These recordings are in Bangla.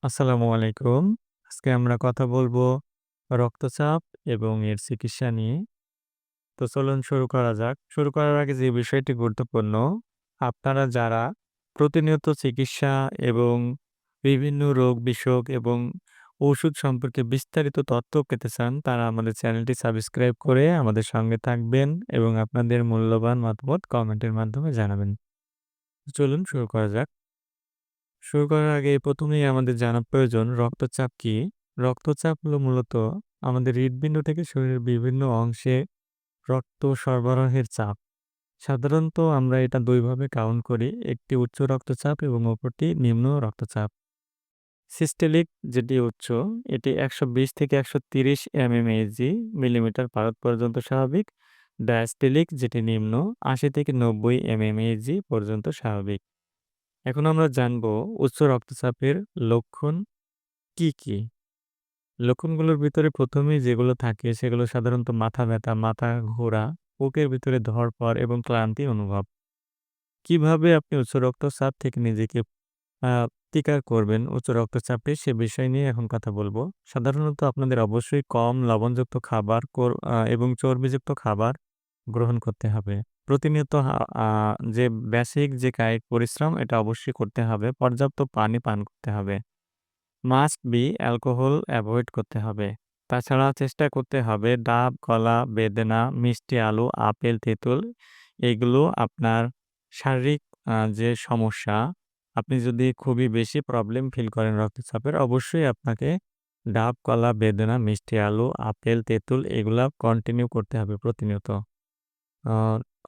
আসসালামু আলাইকুম। আজকে আমরা কথা বলবো রক্তচাপ এবং এর চিকিৎসা নিয়ে। তো চলুন শুরু করা যাক। শুরু করার আগে যে বিষয়টি গুরুত্বপূর্ণ, আপনারা যারা প্রতিনিয়ত চিকিৎসা এবং বিভিন্ন রোগ বিসুখ এবং ওষুধ সম্পর্কে বিস্তারিত তথ্য পেতে চান, তারা আমাদের চ্যানেলটি সাবস্ক্রাইব করে আমাদের সঙ্গে থাকবেন এবং আপনাদের মূল্যবান মতামত কমেন্টের মাধ্যমে জানাবেন। চলুন শুরু করা যাক। শুরু করার আগে ১ম এই আমাদের জানা প্রয়োজন রক্তচাপ কি? রক্তচাপ হলো মূলত আমাদের হৃৎপিণ্ড থেকে শরীরের বিভিন্ন অংশে রক্ত সরবরাহের চাপ। সাধারণত আমরা এটা ২ ভাবে কাউন্ট করি। একটি উচ্চ রক্তচাপ এবং অপরটি নিম্ন রক্তচাপ। সিস্টেলিক যেটি উচ্চ, এটি ১২০ থেকে ১৩০ mmHg মিলিমিটার পারদ পর্যন্ত স্বাভাবিক। ডায়াস্টেলিক যেটি নিম্ন ৮০ থেকে ৯০ mmHg পর্যন্ত স্বাভাবিক। এখন আমরা জানব উচ্চ রক্তচাপের লক্ষণ কি, কি? লক্ষণগুলোর ভিতরে ১ম এই যেগুলো থাকে সেগুলো সাধারণত মাথা ব্যথা, মাথা ঘোরা, বুকের ভিতরে ধড়ফড় এবং ক্লান্তি অনুভব। কিভাবে আপনি উচ্চ রক্তচাপ থেকে নিজেকে আ প্রতিকার করবেন উচ্চ রক্তচাপে সে বিষয় নিয়ে এখন কথা বলব। সাধারণত আপনাদের অবশ্যই কম লবণযুক্ত খাবার এবং চর্বিযুক্ত খাবার গ্রহণ করতে হবে। প্রতিনিয়ত হা আ যে বেসিক যে কায়িক পরিশ্রম এটা অবশ্যই করতে হবে। পর্যাপ্ত পানি পান করতে হবে। মাস্ট বি অ্যালকোহল এভয়েড করতে হবে। তাছাড়া চেষ্টা করতে হবে ডাব, কলা, বেদেনা, মিষ্টি আলু, আপেল, তেঁতুল এগুলো আপনার শারীরিক যে সমস্যা, আপনি যদি খুবই বেশি প্রবলেম ফিল করেন রক্তচাপের, অবশ্যই আপনাকে ডাব, কলা, বেদেনা, মিষ্টি আলু, আপেল, তেঁতুল এগুলা কন্টিনিউ করতে হবে প্রতিনিয়ত। আ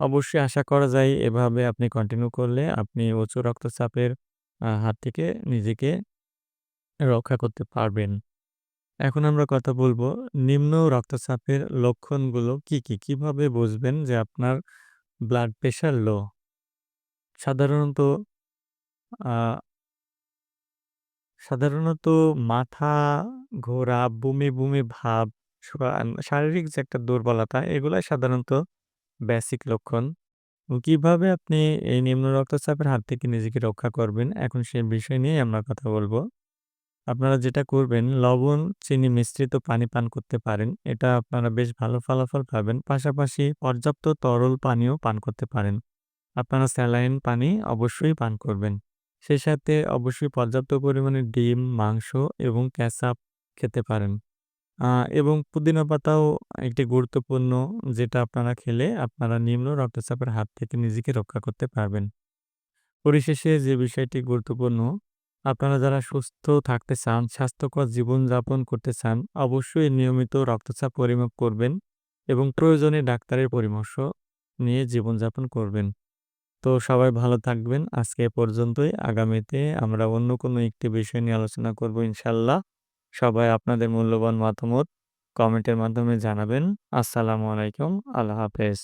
অবশ্যই আশা করা যায় এভাবে আপনি কন্টিনিউ করলে আপনি উচ্চ রক্তচাপের হাত থেকে নিজেকে রক্ষা করতে পারবেন। এখন আমরা কথা বলব নিম্ন রক্তচাপের লক্ষণগুলো কি, কি? কিভাবে বুঝবেন যে আপনার ব্লাড প্রেশার লো? সাধারণত আ সাধারণত মাথা ঘোরা, বমি ভাব, শারীরিক যে একটা দুর্বলতা এগুলাই সাধারণত বেসিক লক্ষণ। কিভাবে আপনি এই নিম্ন রক্তচাপের হাত থেকে নিজেকে রক্ষা করবেন এখন সে বিষয় নিয়েই আমরা কথা বলব। আপনারা যেটা করবেন লবণ, চিনি মিশ্রিত পানি পান করতে পারেন। এটা আপনারা বেশ ভালো ফলাফল পাবেন। পাশাপাশি পর্যাপ্ত তরল পানীয় পান করতে পারেন। আপনারা স্যালাইন পানি অবশ্যই পান করবেন। সেই সাথে অবশ্যই পর্যাপ্ত পরিমাণে ডিম, মাংস এবং কেচাপ খেতে পারেন। আ এবং পুদিনা পাতাও একটি গুরুত্বপূর্ণ যেটা আপনারা খেলে আপনারা নিম্ন রক্তচাপের হাত থেকে নিজেকে রক্ষা করতে পারবেন। পরিশেষে যে বিষয়টি গুরুত্বপূর্ণ, আপনারা যারা সুস্থ থাকতে চান, স্বাস্থ্যকর জীবনযাপন করতে চান, অবশ্যই নিয়মিত রক্তচাপ পরিমাপ করবেন এবং প্রয়োজনে ডাক্তারের পরামর্শ নিয়ে জীবনযাপন করবেন। তো সবাই ভালো থাকবেন। আজকে এ পর্যন্তই। আগামীতে আমরা অন্য কোনো একটি বিষয় নিয়ে আলোচনা করব ইনশাআল্লাহ। সবাই আপনাদের মূল্যবান মতামত কমেন্টের মাধ্যমে জানাবেন। আসসালামু আলাইকুম। আল্লাহ হাফেজ।